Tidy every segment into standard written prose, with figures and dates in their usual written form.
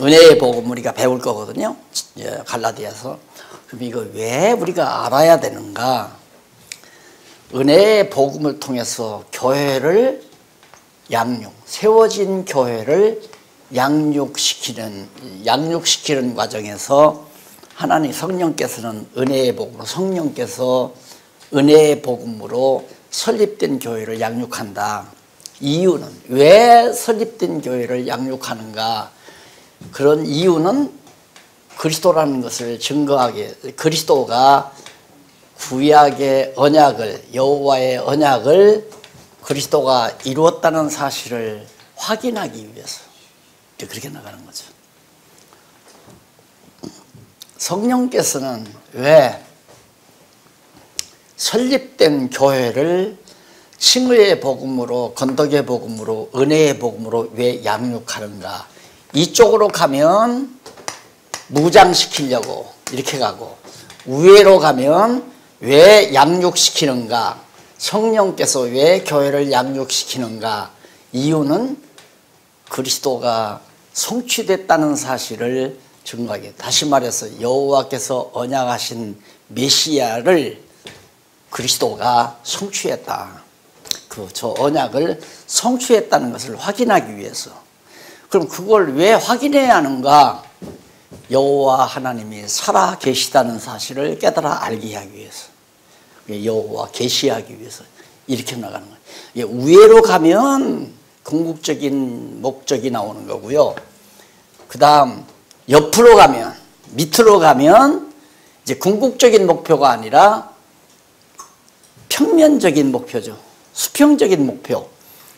은혜의 복음 우리가 배울 거거든요. 갈라디아서. 그럼 이거 왜 우리가 알아야 되는가? 은혜의 복음을 통해서 교회를 세워진 교회를 양육시키는 과정에서 하나님 성령께서는 은혜의 복음으로, 성령께서 은혜의 복음으로 설립된 교회를 양육한다. 이유는 왜 설립된 교회를 양육하는가? 그런 이유는 그리스도라는 것을 증거하게, 그리스도가 구약의 언약을, 여호와의 언약을 그리스도가 이루었다는 사실을 확인하기 위해서 그렇게 나가는 거죠. 성령께서는 왜 설립된 교회를 칭의의 복음으로, 건덕의 복음으로, 은혜의 복음으로 왜 양육하는가? 이쪽으로 가면 무장시키려고 이렇게 가고, 우회로 가면 왜 양육시키는가? 성령께서 왜 교회를 양육시키는가? 이유는 그리스도가 성취됐다는 사실을 증거하게. 다시 말해서 여호와께서 언약하신 메시아를 그리스도가 성취했다. 저 언약을 성취했다는 것을 확인하기 위해서. 그럼 그걸 왜 확인해야 하는가? 여호와 하나님이 살아 계시다는 사실을 깨달아 알게 하기 위해서. 여호와 계시하기 위해서 이렇게 나가는 거예요. 우회로 가면 궁극적인 목적이 나오는 거고요. 그 다음 옆으로 가면, 밑으로 가면 이제 궁극적인 목표가 아니라 평면적인 목표죠. 수평적인 목표.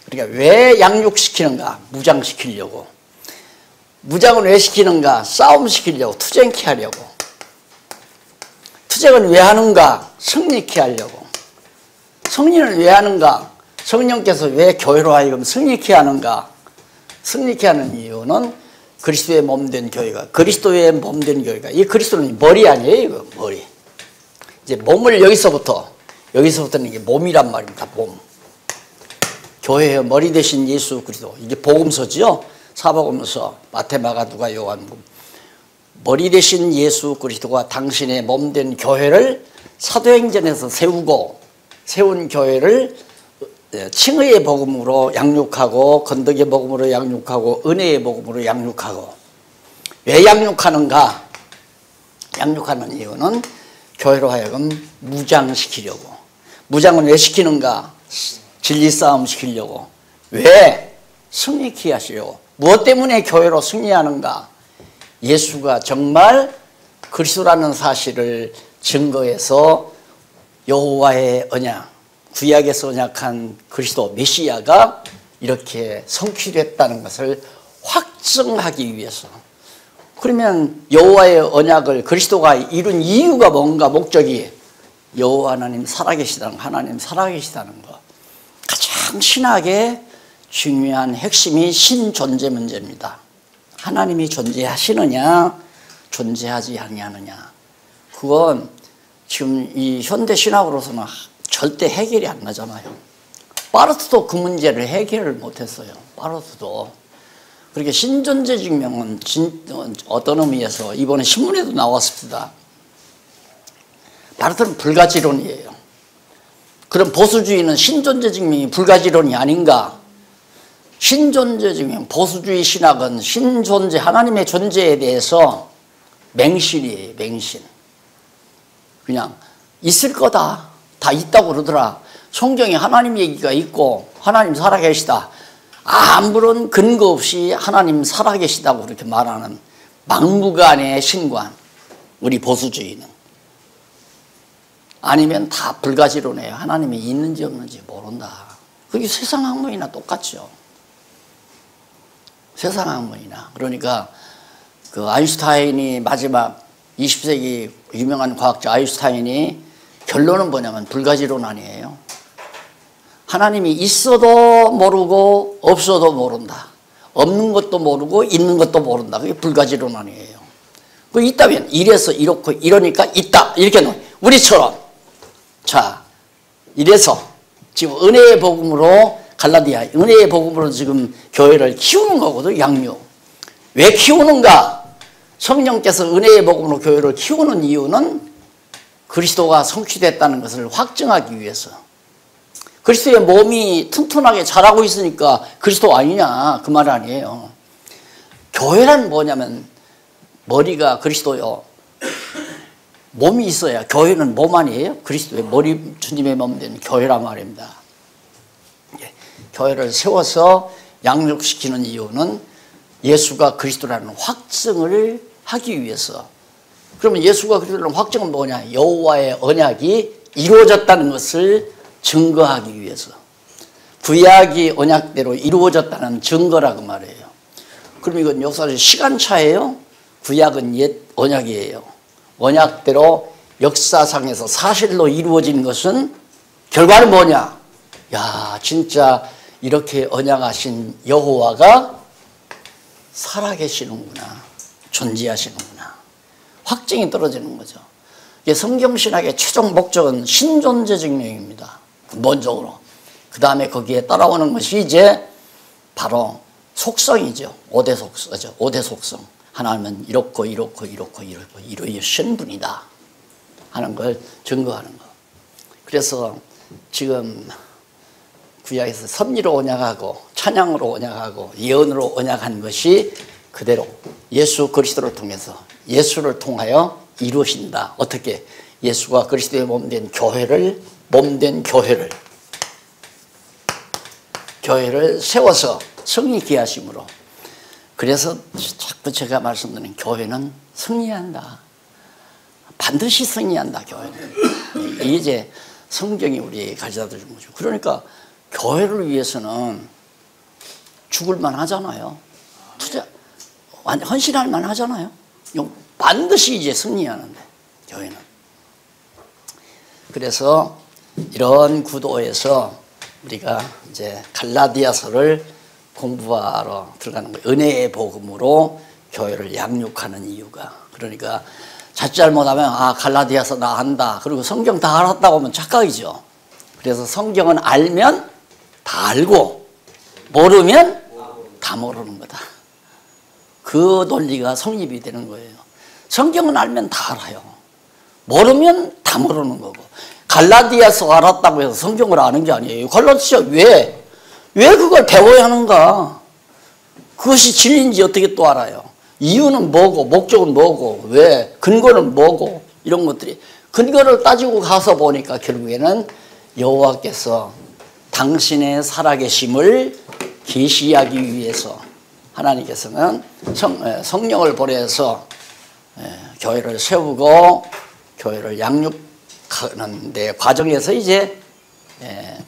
그러니까 왜 양육시키는가? 무장시키려고. 무장은 왜 시키는가? 싸움시키려고, 투쟁케 하려고. 투쟁은 왜 하는가? 승리케 하려고. 승리는 왜 하는가? 성령께서 왜 교회로 하여금 승리케 하는가? 승리케 하는 이유는 그리스도의 몸된 교회가, 그리스도의 몸된 교회가, 이 그리스도는 머리 아니에요, 이거 머리. 이제 몸을 여기서부터는 이게 몸이란 말입니다. 몸. 교회의 머리 대신 예수 그리스도. 이게 복음서지요. 사복음서, 마태, 마가, 누가, 요한복음. 머리 대신 예수 그리스도가 당신의 몸된 교회를 사도행전에서 세운 교회를 칭의의 복음으로 양육하고, 건덕의 복음으로 양육하고, 은혜의 복음으로 양육하고. 왜 양육하는가? 양육하는 이유는 교회로 하여금 무장시키려고. 무장은 왜 시키는가? 진리 싸움 시키려고. 왜? 승리케 하시려고. 무엇 때문에 교회로 승리하는가? 예수가 정말 그리스도라는 사실을 증거해서 여호와의 언약, 구약에서 언약한 그리스도 메시아가 이렇게 성취됐다는 것을 확증하기 위해서. 그러면 여호와의 언약을 그리스도가 이룬 이유가 뭔가? 목적이 여호와 하나님 살아계시다는, 하나님 살아계시다는 것. 가장 신학의 중요한 핵심이 신존재 문제입니다. 하나님이 존재하시느냐, 존재하지 아니하느냐. 그건 지금 이 현대 신학으로서는 절대 해결이 안 나잖아요. 바르트도 그 문제를 해결을 못했어요. 바르트도. 그렇게 신존재 증명은 어떤 의미에서 이번에 신문에도 나왔습니다. 바르트는 불가지론이에요. 그럼 보수주의는 신존재 증명이 불가지론이 아닌가? 신존재 증명, 보수주의 신학은 신존재, 하나님의 존재에 대해서 맹신이에요. 맹신. 그냥 있을 거다. 다 있다고 그러더라. 성경에 하나님 얘기가 있고 하나님 살아계시다. 아무런 근거 없이 하나님 살아계시다고 그렇게 말하는 막무가내의 신관. 우리 보수주의는. 아니면 다 불가지론이에요. 하나님이 있는지 없는지 모른다. 그게 세상 학문이나 똑같죠. 세상 학문이나. 그러니까 그 아인슈타인이 마지막 20세기 유명한 과학자 아인슈타인이 결론은 뭐냐면 불가지론 아니에요. 하나님이 있어도 모르고 없어도 모른다. 없는 것도 모르고 있는 것도 모른다. 그게 불가지론 아니에요. 그 있다면 이래서 이렇고 이러니까 있다. 이렇게 놓은 우리처럼. 자, 이래서 지금 은혜의 복음으로 갈라디아, 은혜의 복음으로 지금 교회를 키우는 거거든. 양육. 왜 키우는가? 성령께서 은혜의 복음으로 교회를 키우는 이유는 그리스도가 성취됐다는 것을 확증하기 위해서. 그리스도의 몸이 튼튼하게 자라고 있으니까 그리스도 아니냐, 그 말 아니에요. 교회란 뭐냐면 머리가 그리스도요, 몸이 있어야. 교회는 몸 아니에요? 그리스도의 머리, 주님의 몸 된 교회란 말입니다. 교회를 세워서 양육시키는 이유는 예수가 그리스도라는 확증을 하기 위해서. 그러면 예수가 그리스도라는 확증은 뭐냐? 여호와의 언약이 이루어졌다는 것을 증거하기 위해서. 구약이 언약대로 이루어졌다는 증거라고 말해요. 그럼 이건 역사적 시간차예요? 구약은 옛 언약이에요. 언약대로 역사상에서 사실로 이루어진 것은 결과는 뭐냐? 야, 진짜 이렇게 언약하신 여호와가 살아계시는구나, 존재하시는구나, 확증이 떨어지는 거죠. 성경신학의 최종 목적은 신존재 증명입니다. 근본적으로. 그 다음에 거기에 따라오는 것이 이제 바로 속성이죠. 5대 속성이죠. 5대 속성. 하나님은 이렇고 이렇고 이렇고 이렇고 이러신 분이다 하는 걸 증거하는 거. 그래서 지금 구약에서 섭리로 언약하고 찬양으로 언약하고 예언으로 언약한 것이 그대로 예수 그리스도를 통해서, 예수를 통하여 이루어진다. 어떻게? 예수가 그리스도의 몸된 교회를 세워서 승리케 하심으로. 그래서 자꾸 제가 말씀드리는 교회는 승리한다. 반드시 승리한다, 교회는. 이제 성경이 우리 가르쳐 주는 거죠. 그러니까 교회를 위해서는 죽을만 하잖아요. 헌신할 만 하잖아요. 반드시 이제 승리하는데, 교회는. 그래서 이런 구도에서 우리가 이제 갈라디아서를 공부하러 들어가는 거예요. 은혜의 복음으로 교회를 양육하는 이유가. 그러니까 자칫잘못하면 갈라디아서 나 안다, 그리고 성경 다 알았다고 하면 착각이죠. 그래서 성경은 알면 다 알고 모르면 다 모르는 거다. 그 논리가 성립이 되는 거예요. 성경은 알면 다 알아요. 모르면 다 모르는 거고. 갈라디아서 알았다고 해서 성경을 아는 게 아니에요. 갈라디아 왜 그걸 배워야 하는가? 그것이 진리인지 어떻게 또 알아요? 이유는 뭐고, 목적은 뭐고, 왜, 근거는 뭐고, 이런 것들이. 근거를 따지고 가서 보니까 결국에는 여호와께서 당신의 살아계심을 계시하기 위해서 하나님께서는 성령을 보내서 교회를 세우고 교회를 양육하는 데 과정에서 이제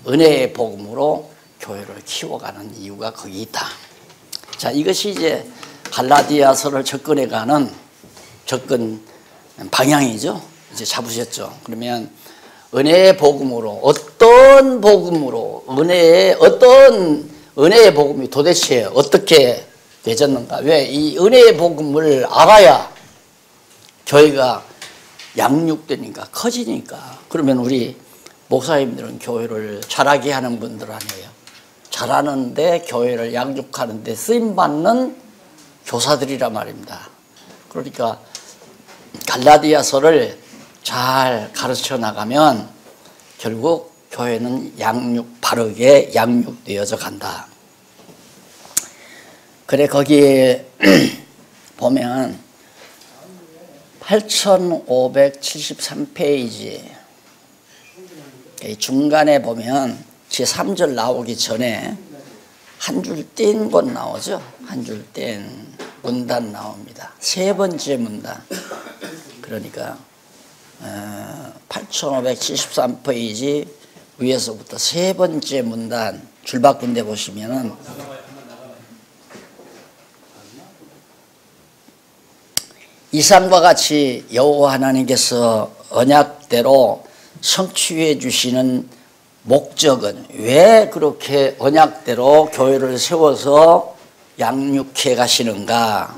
은혜의 복음으로 교회를 키워가는 이유가 거기 있다. 자, 이것이 이제 갈라디아서를 접근해가는 접근 방향이죠. 이제 잡으셨죠. 그러면 은혜의 복음으로, 어떤 복음으로, 어떤 은혜의 복음이 도대체 어떻게 되졌는가? 왜? 이 은혜의 복음을 알아야 교회가 양육되니까, 커지니까. 그러면 우리 목사님들은 교회를 잘하게 하는 분들 아니에요. 잘하는데 교회를 양육하는데 쓰임받는 교사들이란 말입니다. 그러니까 갈라디아서를 잘 가르쳐 나가면 결국 교회는 바르게 양육되어져 간다. 그래, 거기에 보면 8573페이지 중간에 보면 제3절 나오기 전에 한 줄 뗀 것 나오죠. 한 줄 뗀 문단 나옵니다. 세 번째 문단. 그러니까 8573페이지 위에서부터 세 번째 문단 줄바꾼 데 보시면은 이상과 같이 여호와 하나님께서 언약대로 성취해 주시는 목적은, 왜 그렇게 언약대로 교회를 세워서 양육해 가시는가?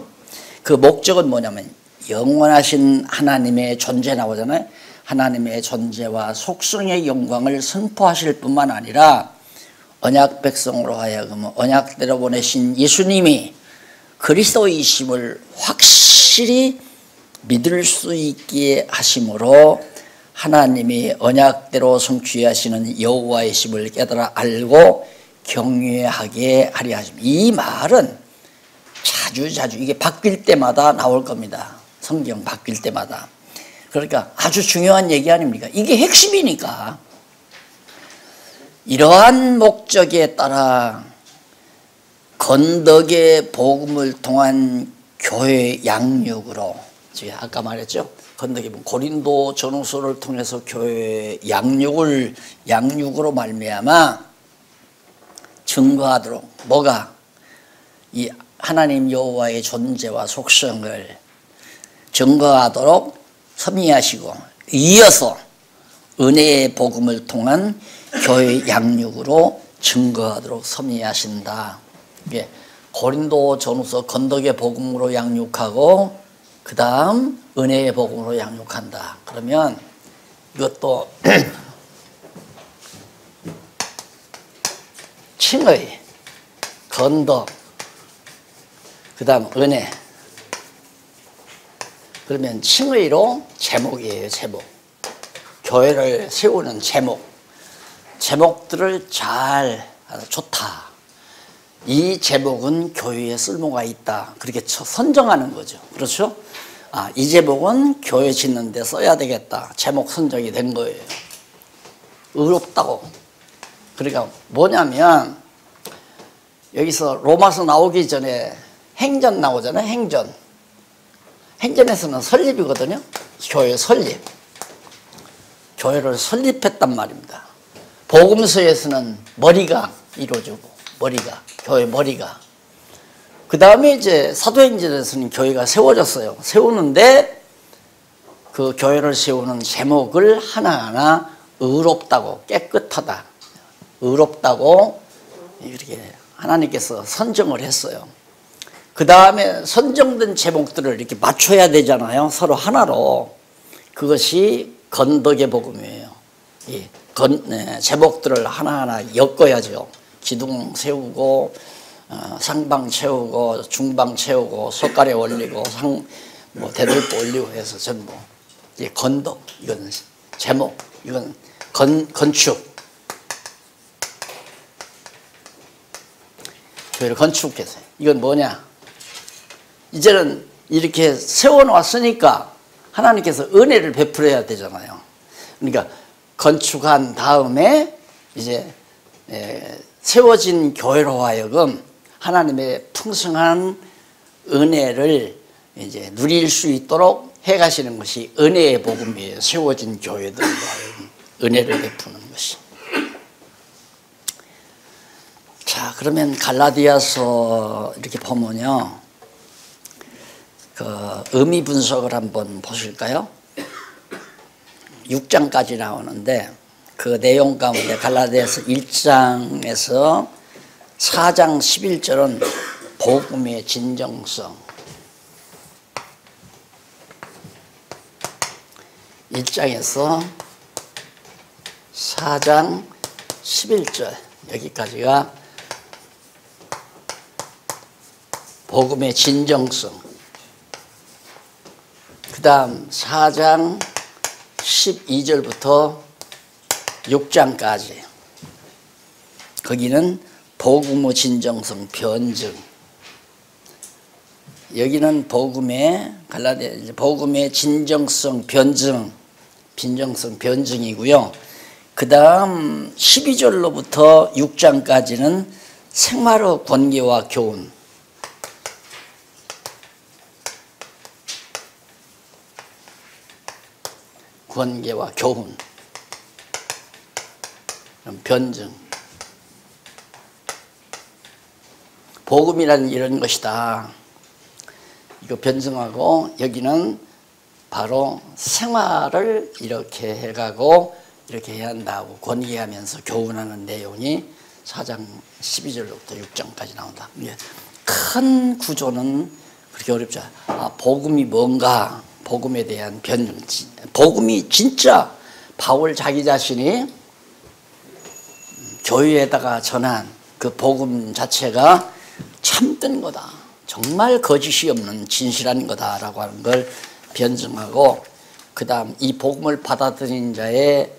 그 목적은 뭐냐면 영원하신 하나님의 존재 나오잖아요. 하나님의 존재와 속성의 영광을 선포하실 뿐만 아니라 언약 백성으로 하여금 언약대로 보내신 예수님이 그리스도이심을 확실히 믿을 수 있게 하심으로 하나님이 언약대로 성취하시는 여호와의 심을 깨달아 알고 경외하게 하려 하십니다. 이 말은 자주 이게 바뀔 때마다 나올 겁니다. 성경 바뀔 때마다. 그러니까 아주 중요한 얘기 아닙니까? 이게 핵심이니까. 이러한 목적에 따라 건덕의 복음을 통한 교회 양육으로, 제가 아까 말했죠. 건덕의 복음, 고린도 전후서를 통해서 교회 양육으로 말미암아 증거하도록, 뭐가? 이 하나님 여호와의 존재와 속성을 증거하도록 섭리하시고, 이어서 은혜의 복음을 통한 교회 양육으로 증거하도록 섭리하신다. 이게 고린도 전후서 건덕의 복음으로 양육하고 그 다음 은혜의 복음으로 양육한다. 그러면 이것도 칭의, 건덕, 그 다음 은혜. 그러면 칭의로 제목이에요. 제목. 교회를 세우는 제목들을 잘, 좋다. 이 제목은 교회에 쓸모가 있다. 그렇게 선정하는 거죠. 그렇죠? 이 제목은 교회 짓는 데 써야 되겠다. 제목 선정이 된 거예요. 의롭다고. 그러니까 뭐냐면 여기서 로마서 나오기 전에 행전 나오잖아요. 행전에서는 설립이거든요. 교회 설립. 교회를 설립했단 말입니다. 복음서에서는 머리가 이루어지고, 교회 머리가. 그 다음에 이제 사도행전에서는 교회가 세워졌어요. 세우는데 그 교회를 세우는 제목을 하나하나 의롭다고, 깨끗하다, 의롭다고 이렇게 하나님께서 선정을 했어요. 그 다음에 선정된 제목들을 이렇게 맞춰야 되잖아요. 서로 하나로. 그것이 건덕의 복음이에요. 제목들을 하나하나 엮어야죠. 기둥 세우고, 상방 채우고, 중방 채우고, 석가래 올리고, 대들보 올리고 해서 전부. 건덕, 이건 제목, 이건 건축. 교회를 건축했어요. 이건 뭐냐? 이제는 이렇게 세워놓았으니까 하나님께서 은혜를 베풀어야 되잖아요. 그러니까 건축한 다음에 이제 세워진 교회로 하여금 하나님의 풍성한 은혜를 이제 누릴 수 있도록 해가시는 것이 은혜의 복음이에요. 세워진 교회들과 하여금 은혜를 베푸는 것이. 자, 그러면 갈라디아서 이렇게 보면요, 그 의미 분석을 한번 보실까요? 6장까지 나오는데 그 내용 가운데 갈라디아서 1장에서 4장 11절은 복음의 진정성, 1장에서 4장 11절 여기까지가 복음의 진정성. 그 다음 4장 12절부터 6장까지 거기는 복음의 진정성 변증. 여기는 복음의 갈라디아 복음의 진정성 변증이고요. 그 다음 12절로부터 6장까지는 생활의 권계와 교훈. 권계와 교훈, 변증. 복음이라는 이런 것이다. 이거 변증하고, 여기는 바로 생활을 이렇게 해가고 이렇게 해야 한다고 권계하면서 교훈하는 내용이 4장 12절부터 6장까지 나온다. 큰 구조는 그렇게 어렵지 않아. 복음이 뭔가, 복음에 대한 변증. 복음이 진짜 바울 자기 자신이 교회에다가 전한 그 복음 자체가 참된 거다. 정말 거짓이 없는 진실한 거다라고 하는 걸 변증하고, 그 다음 이 복음을 받아들인 자의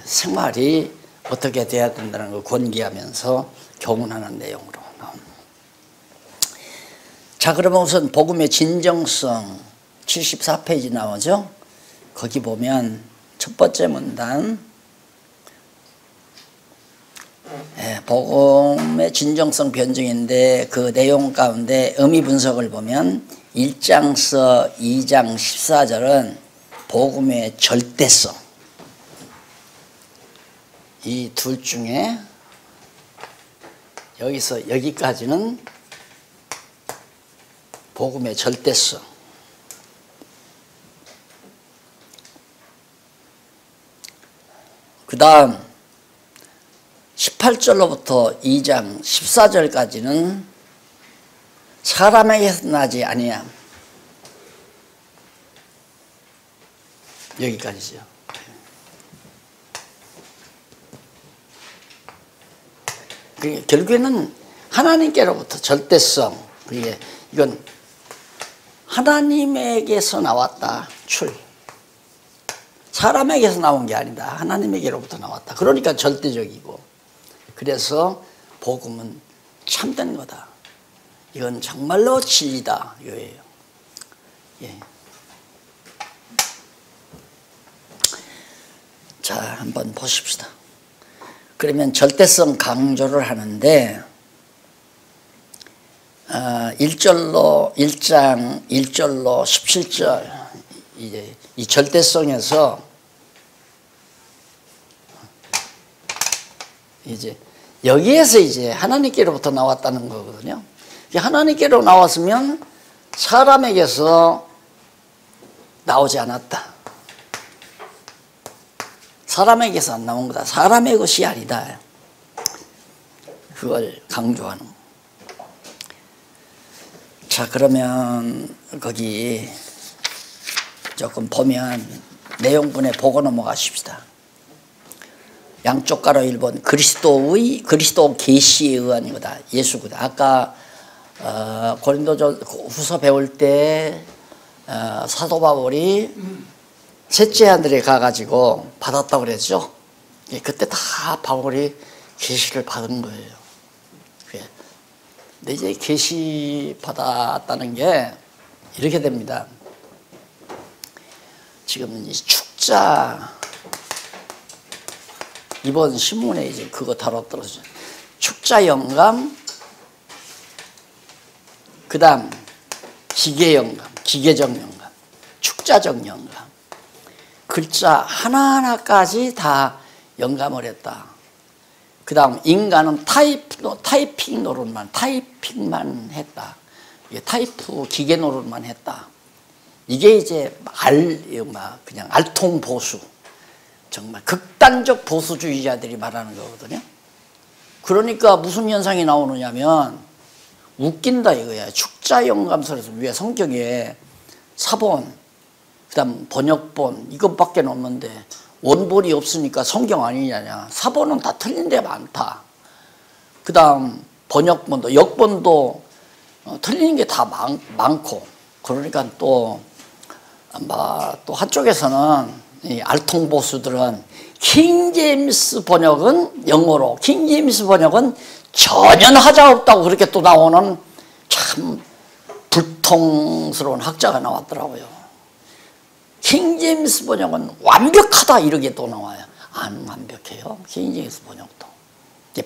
생활이 어떻게 돼야 된다는 걸 권기하면서 교훈하는 내용으로 나옵니다. 자, 그러면 우선 복음의 진정성 74페이지 나오죠. 거기 보면 첫 번째 문단, 복음의 진정성 변증인데 그 내용 가운데 의미 분석을 보면 1장서 2장 14절은 복음의 절대성, 이 둘 중에 여기서 여기까지는 복음의 절대성, 그 다음 18절로부터 2장 14절까지는 사람에게서 나지 아니함, 여기까지죠. 결국에는 하나님께로부터 절대성, 이건 하나님에게서 나왔다, 사람에게서 나온 게 아니다, 하나님에게로부터 나왔다. 그러니까 절대적이고, 그래서 복음은 참된 거다, 이건 정말로 진리다, 이거예요. 예. 자, 한번 보십시다. 그러면 절대성 강조를 하는데 1장 1절로 17절, 이제 이 절대성에서 이제 여기에서 이제 하나님께로부터 나왔다는 거거든요. 하나님께로 나왔으면 사람에게서 나오지 않았다, 사람에게서 안 나온 거다, 사람의 것이 아니다, 그걸 강조하는. 자, 그러면 거기 조금 보면 내용분에 보고 넘어가십시다. 양쪽 가로 1번 그리스도 계시에 의한 거다, 예수구다. 아까 고린도 후서 배울 때 사도 바울이 셋째 하늘에 가가지고 받았다고 그랬죠. 그때 다 바울이 계시를 받은 거예요. 근데 이제 계시 받았다는 게 이렇게 됩니다. 지금 이 축자, 이번 신문에 이제 그거 다뤘더라고요. 축자 영감, 그 다음 기계 영감, 기계적 영감, 축자적 영감, 글자 하나하나까지 다 영감을 했다. 그 다음 인간은 타이핑 노릇만, 타이핑만 했다. 타이프 기계 노릇만 했다. 이게 이제 그냥 알통 보수, 정말 극단적 보수주의자들이 말하는 거거든요. 그러니까 무슨 현상이 나오느냐면 웃긴다 이거야. 축자 영감서에서 위에 성경에 사본, 그 다음 번역본 이것밖에 없는데 원본이 없으니까 성경 아니냐냐. 사본은 다 틀린 데 많다. 그 다음 번역본도 역본도 틀리는 게 다 많고, 그러니까 또 한쪽에서는 이 알통보수들은 킹제임스 번역은 영어로, 킹제임스 번역은 전혀 하자 없다고 그렇게 또 나오는 참 불통스러운 학자가 나왔더라고요. 킹제임스 번역은 완벽하다 이렇게 또 나와요. 안 완벽해요, 킹제임스 번역도.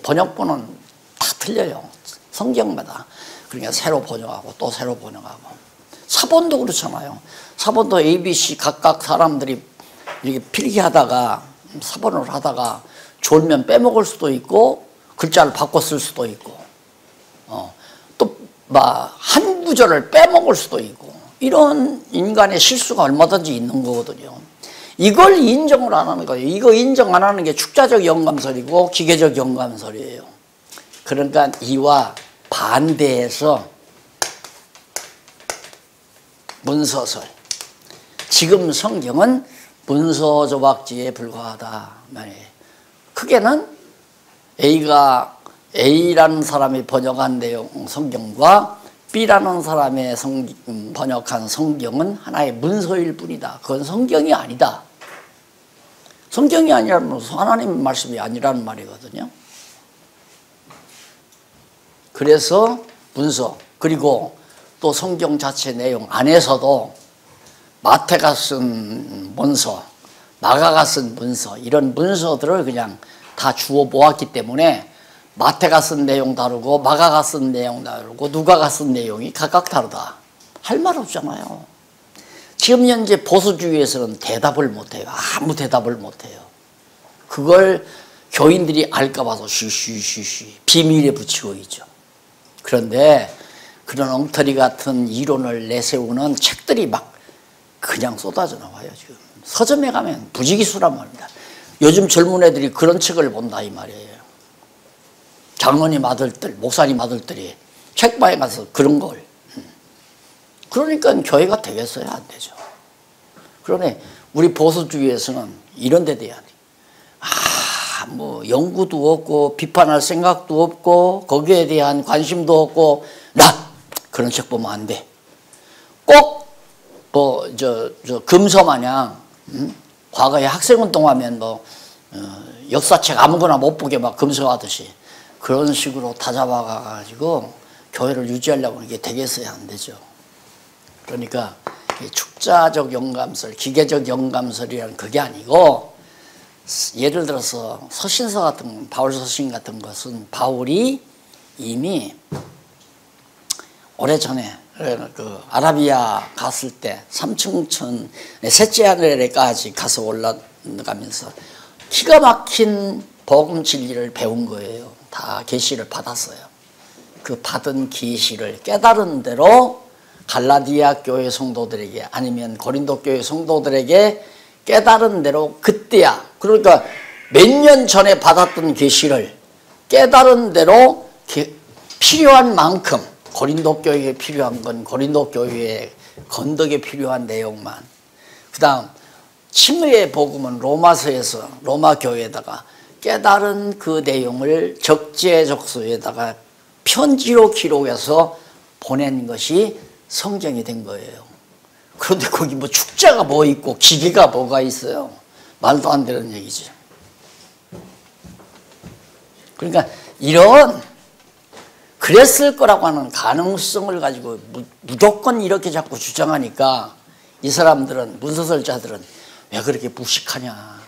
번역본은 다 틀려요, 성경마다. 그러니까 새로 번역하고 또 새로 번역하고. 사본도 그렇잖아요. 사본도 ABC 각각 사람들이 이렇게 필기하다가 사본을 하다가 졸면 빼먹을 수도 있고 글자를 바꿔 쓸 수도 있고 또 한 구절을 빼먹을 수도 있고, 이런 인간의 실수가 얼마든지 있는 거거든요. 이걸 인정을 안 하는 거예요. 이거 인정 안 하는 게 축자적 영감설이고 기계적 영감설이에요. 그러니까 이와 반대해서 문서설, 지금 성경은 문서 조각지에 불과하다 말이에요. 크게는 A라는 사람이 번역한 내용 성경과 B라는 사람의 번역한 성경은 하나의 문서일 뿐이다. 그건 성경이 아니다. 성경이 아니라면 하나님 말씀이 아니라는 말이거든요. 그래서 문서, 그리고 또 성경 자체 내용 안에서도 마태가 쓴 문서, 마가가 쓴 문서, 이런 문서들을 그냥 다 주워 모았기 때문에 마태가 쓴 내용 다르고 마가가 쓴 내용 다르고 누가가 쓴 내용이 각각 다르다. 할 말 없잖아요. 지금 현재 보수주의에서는 대답을 못해요. 아무 대답을 못해요. 그걸 교인들이 알까 봐서 쉬쉬쉬쉬 비밀에 붙이고 있죠. 그런데 그런 엉터리 같은 이론을 내세우는 책들이 막 그냥 쏟아져 나와요. 지금 서점에 가면 부지기수란 말입니다. 요즘 젊은 애들이 그런 책을 본다 이 말이에요. 장로님 아들들, 목사님 아들들이 책방에 가서 그런 걸. 그러니까 교회가 되겠어요? 안 되죠. 그러네 우리 보수주의에서는 이런 데 돼야 돼. 뭐 연구도 없고 비판할 생각도 없고 거기에 대한 관심도 없고 나 그런 책 보면 안 돼. 꼭 뭐 저 금서 마냥 과거에 학생운동하면 뭐 역사책 아무거나 못 보게 막 금서하듯이 그런 식으로 다잡아가지고 교회를 유지하려고 이게 되겠어야 안 되죠. 그러니까 축자적 영감설, 기계적 영감설이라는 그게 아니고 예를 들어서 서신서 같은 바울 서신 같은 것은 바울이 이미 오래전에 그 아라비아 갔을 때 삼층천 셋째 하늘에까지 가서 올라가면서 기가 막힌 복음 진리를 배운 거예요. 다 계시를 받았어요. 그 받은 계시를 깨달은 대로 갈라디아 교회 성도들에게 아니면 고린도 교회 성도들에게 깨달은 대로 그때야. 그러니까 몇 년 전에 받았던 계시를 깨달은 대로 필요한 만큼 고린도 교회에 필요한 건 고린도 교회에 건덕에 필요한 내용만. 그 다음 침례의 복음은 로마서에서 로마 교회에다가 깨달은 그 내용을 적재적소에다가 편지로 기록해서 보낸 것이 성경이 된 거예요. 그런데 거기 뭐 축자가 뭐 있고 기계가 뭐가 있어요. 말도 안 되는 얘기죠. 그러니까 이런 그랬을 거라고 하는 가능성을 가지고 무조건 이렇게 자꾸 주장하니까 이 사람들은 문서설자들은 왜 그렇게 무식하냐.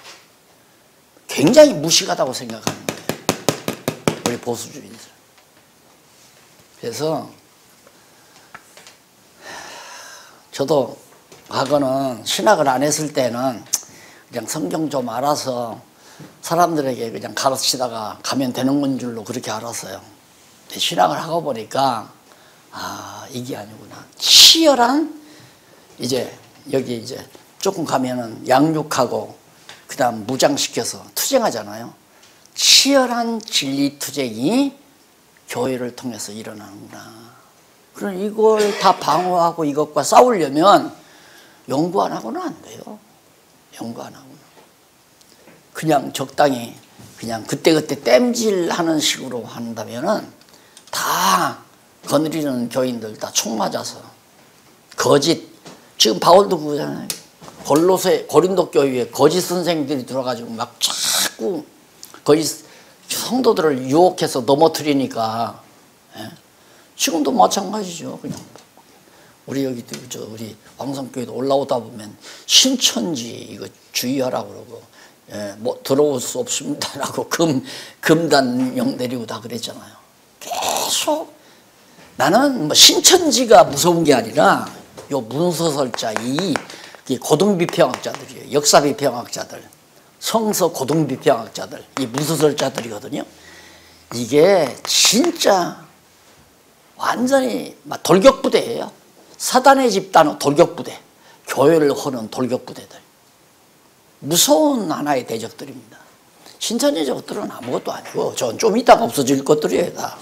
굉장히 무식하다고 생각하는 거예요. 우리 보수주의들. 그래서 저도 과거는 신학을 안 했을 때는 그냥 성경 좀 알아서 사람들에게 그냥 가르치다가 가면 되는 건 줄로 그렇게 알았어요. 신학을 하고 보니까 이게 아니구나. 치열한 이제 여기 이제 조금 가면은 양육하고 그다음 무장시켜서 투쟁하잖아요. 치열한 진리 투쟁이 교회를 통해서 일어나는구나. 그럼 이걸 다 방어하고 이것과 싸우려면 연구 안 하고는 안 돼요. 연구 안 하고는. 그냥 적당히 그냥 그때그때 땜질하는 식으로 한다면은 다 거느리는 교인들 다 총 맞아서 거짓. 지금 바울도 그거잖아요. 고린도 교회에 거짓 선생들이 들어가지고 막 자꾸 거짓 성도들을 유혹해서 넘어뜨리니까. 예? 지금도 마찬가지죠. 그냥 우리 여기 우리 왕성교회도 올라오다 보면 신천지 이거 주의하라고 그러고 뭐 들어올 수 없습니다라고 금단령 내리고 다 그랬잖아요. 계속 나는 뭐 신천지가 무서운 게 아니라 요 문서설자 이 고등비평학자들이에요. 역사비평학자들, 성서 고등비평학자들, 이 문서설자들이거든요. 이게 진짜 완전히 막 돌격부대예요. 사단의 집단은 돌격부대, 교회를 허는 돌격부대들. 무서운 하나의 대적들입니다. 신천지 적들은 아무것도 아니고 전 좀 이따가 없어질 것들이에요. 다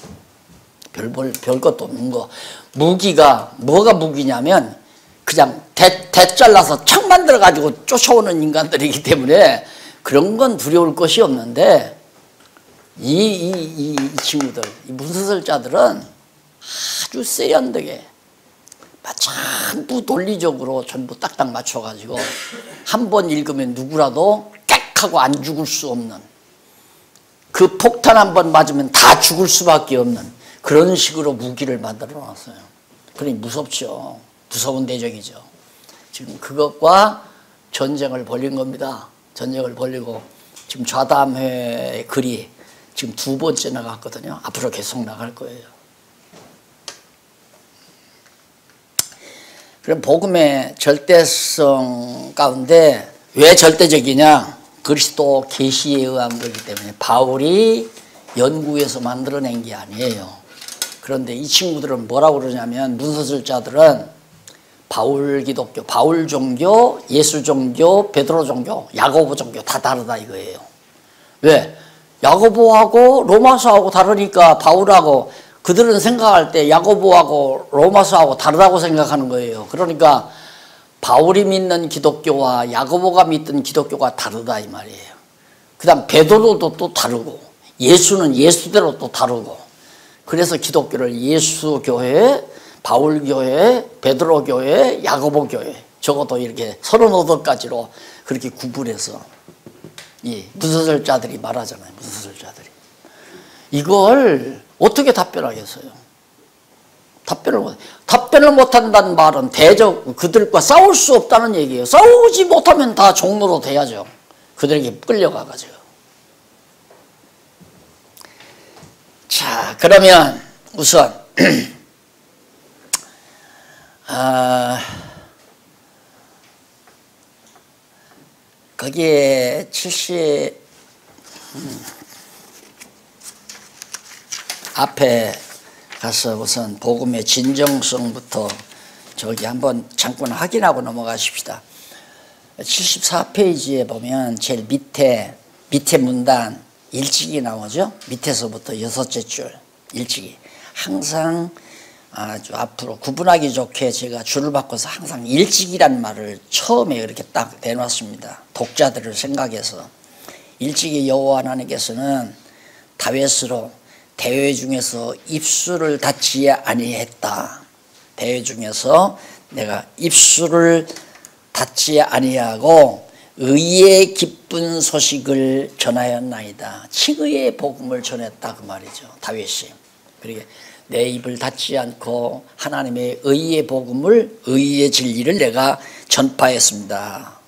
별 것도 없는 거. 무기가 뭐가 무기냐면 그냥 대 잘라서 창 만들어 가지고 쫓아오는 인간들이기 때문에 그런 건 두려울 것이 없는데 이 친구들, 이 문서설자들은 아주 세련되게 전부 논리적으로 전부 딱딱 맞춰가지고 한 번 읽으면 누구라도 깍 하고 안 죽을 수 없는, 그 폭탄 한 번 맞으면 다 죽을 수밖에 없는 그런 식으로 무기를 만들어 놨어요. 그러니 무섭죠. 무서운 대적이죠. 지금 그것과 전쟁을 벌린 겁니다. 전쟁을 벌리고 지금 좌담회의 글이 지금 2번째 나갔거든요. 앞으로 계속 나갈 거예요. 그럼 복음의 절대성 가운데 왜 절대적이냐? 그리스도 계시에 의한 거기 때문에 바울이 연구해서 만들어낸 게 아니에요. 그런데 이 친구들은 뭐라고 그러냐면, 문서술자들은 바울 기독교, 바울 종교, 예수 종교, 베드로 종교, 야고보 종교 다 다르다 이거예요. 왜? 야고보하고 로마서하고 다르니까 바울하고, 그들은 생각할 때 야고보하고 로마서하고 다르다고 생각하는 거예요. 그러니까 바울이 믿는 기독교와 야고보가 믿던 기독교가 다르다 이 말이에요. 그 다음 베드로도 또 다르고, 예수는 예수대로 또 다르고, 그래서 기독교를 예수교회, 바울교회, 베드로교회, 야고보교회, 적어도 이렇게 38가지로 그렇게 구분해서 이 문서술자들이 말하잖아요. 문서술자들이 이걸 어떻게 답변하겠어요? 답변을 못한다는 말은 대적, 그들과 싸울 수 없다는 얘기예요. 싸우지 못하면 다 종로로 돼야죠. 그들에게 끌려가가지고. 자, 그러면 우선 거기에 70 앞에 가서 우선 복음의 진정성부터 저기 한번 잠깐 확인하고 넘어가십시다. 74페이지에 보면 제일 밑에 문단 일찍이 나오죠. 밑에서부터 6째 줄 일찍이. 항상 아주 앞으로 구분하기 좋게 제가 줄을 바꿔서 항상 일찍이란 말을 처음에 이렇게 딱 내놨습니다. 독자들을 생각해서. 일찍이 여호와 하나님께서는 다윗으로 대회 중에서 입술을 닫지 아니했다. 대회 중에서 내가 입술을 닫지 아니하고 의의 기쁜 소식을 전하였나이다. 칭의의 복음을 전했다 그 말이죠. 다윗이. 그러니까 내 입을 닫지 않고 하나님의 의의 복음을, 의의 진리를 내가 전파했습니다.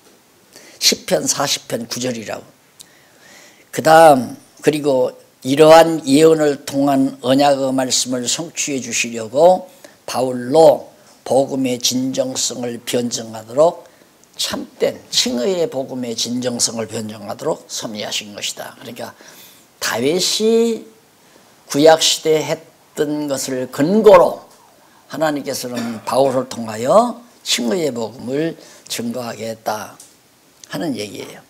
시편 40편 9절이라고. 그 다음 그리고 이러한 예언을 통한 언약의 말씀을 성취해 주시려고 바울로 복음의 진정성을 변증하도록, 참된 칭의의 복음의 진정성을 변증하도록 섭리하신 것이다. 그러니까 다윗이 구약시대에 했던 것을 근거로 하나님께서는 바울을 통하여 칭의의 복음을 증거하게 했다 하는 얘기예요.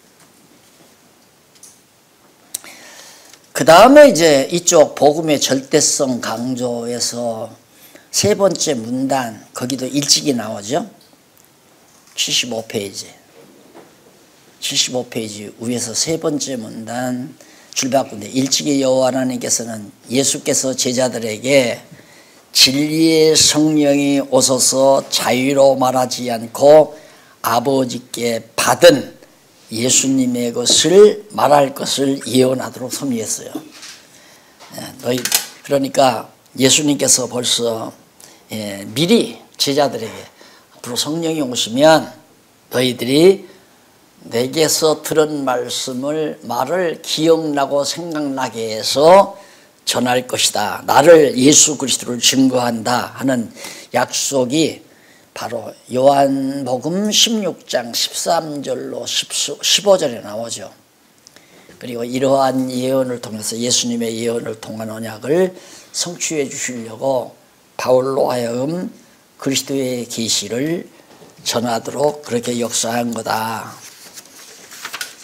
그 다음에 이제 이쪽 복음의 절대성 강조에서 3번째 문단, 거기도 일찍이 나오죠. 75페이지 위에서 3번째 문단 줄 바꾼데, 일찍이 여호와 하나님께서는 예수께서 제자들에게 진리의 성령이 오셔서 자유로 말하지 않고 아버지께 받은 예수님의 것을 말할 것을 예언하도록 섭리했어요. 그러니까 예수님께서 벌써 미리 제자들에게 앞으로 성령이 오시면 너희들이 내게서 들은 말을 기억나고 생각나게 해서 전할 것이다. 나를, 예수 그리스도를 증거한다 하는 약속이 바로 요한복음 16장 13절로 15절에 나오죠. 그리고 이러한 예언을 통해서, 예수님의 예언을 통한 언약을 성취해 주시려고 바울로 하여금 그리스도의 계시를 전하도록 그렇게 역사한 거다.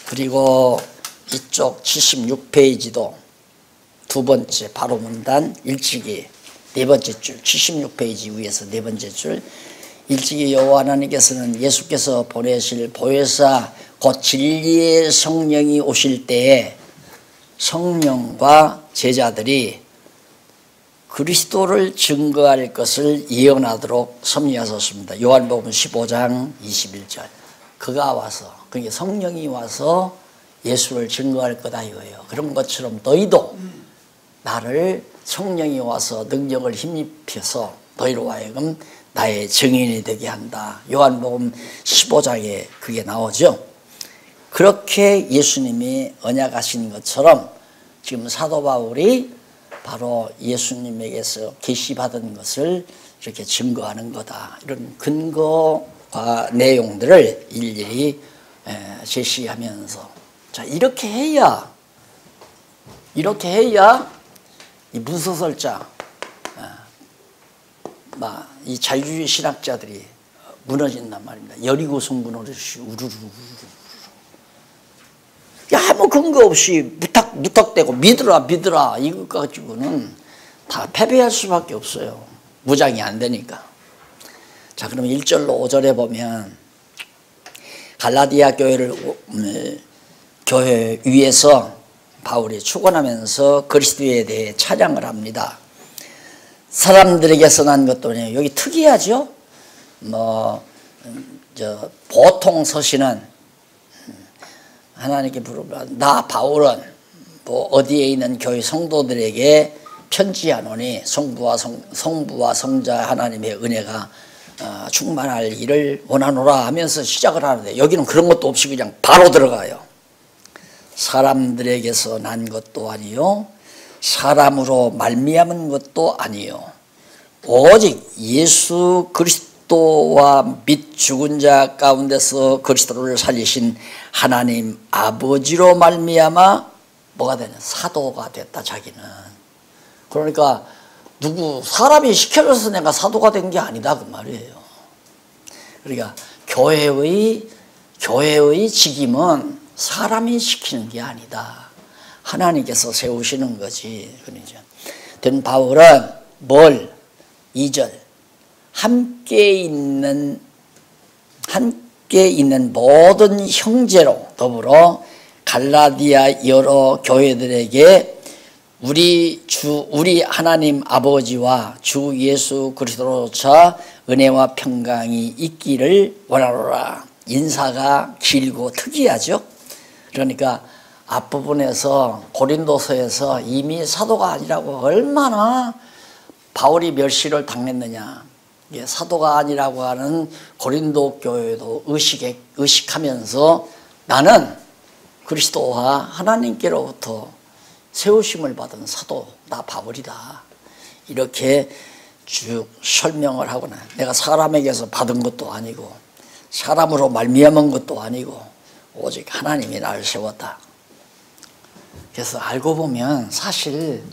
그리고 이쪽 76페이지도 2번째 바로 문단 일찍이 4번째 줄, 76페이지 위에서 4번째 줄, 일찍이 여호와 하나님께서는 예수께서 보내실 보혜사 곧 진리의 성령이 오실 때에 성령과 제자들이 그리스도를 증거할 것을 예언하도록 섭리하셨습니다. 요한복음 15장 21절. 그가 와서, 그게 성령이 와서 예수를 증거할 거다 이거예요. 그런 것처럼 너희도 나를 성령이 와서 능력을 힘입혀서 너희로 하여금 나의 증인이 되게 한다. 요한복음 15장에 그게 나오죠. 그렇게 예수님이 언약하신 것처럼 지금 사도 바울이 바로 예수님에게서 계시받은 것을 이렇게 증거하는 거다. 이런 근거와 내용들을 일일이 제시하면서, 자, 이렇게 해야 이 문서설자, 이 자유주의 신학자들이 무너진단 말입니다. 여리고 성군으로 우르르 아무 근거 없이 무턱대고 믿으라 이거 가지고는 다 패배할 수밖에 없어요. 무장이 안 되니까. 자, 그럼 1절로 5절에 보면 갈라디아 교회 위에서 바울이 축원하면서 그리스도에 대해 찬양을 합니다. 사람들에게서 난 것도 아니에요. 여기 특이하죠? 보통 서신은 하나님께 부르면 나 바울은 어디에 있는 교회 성도들에게 편지하노니 성부와 성자 하나님의 은혜가 충만할 일을 원하노라 하면서 시작을 하는데, 여기는 그런 것도 없이 그냥 바로 들어가요. 사람들에게서 난 것도 아니요 사람으로 말미암은 것도 아니요 오직 예수 그리스도와 및 죽은 자 가운데서 그리스도를 살리신 하나님 아버지로 말미암아 뭐가 되냐? 사도가 됐다, 자기는. 그러니까 사람이 시켜줘서 내가 사도가 된 게 아니다 그 말이에요. 그러니까 교회의 직임은 사람이 시키는 게 아니다. 하나님께서 세우시는 거지. 그러죠. 된 바울은 2절 함께 있는 모든 형제로 더불어 갈라디아 여러 교회들에게 우리 하나님 아버지와 주 예수 그리스도로서 은혜와 평강이 있기를 원하노라. 인사가 길고 특이하죠. 그러니까 앞부분에서 고린도서에서 이미 사도가 아니라고 얼마나 바울이 멸시를 당했느냐. 사도가 아니라고 하는 고린도 교회도 의식하면서 나는 그리스도와 하나님께로부터 세우심을 받은 사도, 나 바울이다. 이렇게 쭉 설명을 하거나, 내가 사람에게서 받은 것도 아니고 사람으로 말미암은 것도 아니고 오직 하나님이 나를 세웠다. 그래서 알고 보면 사실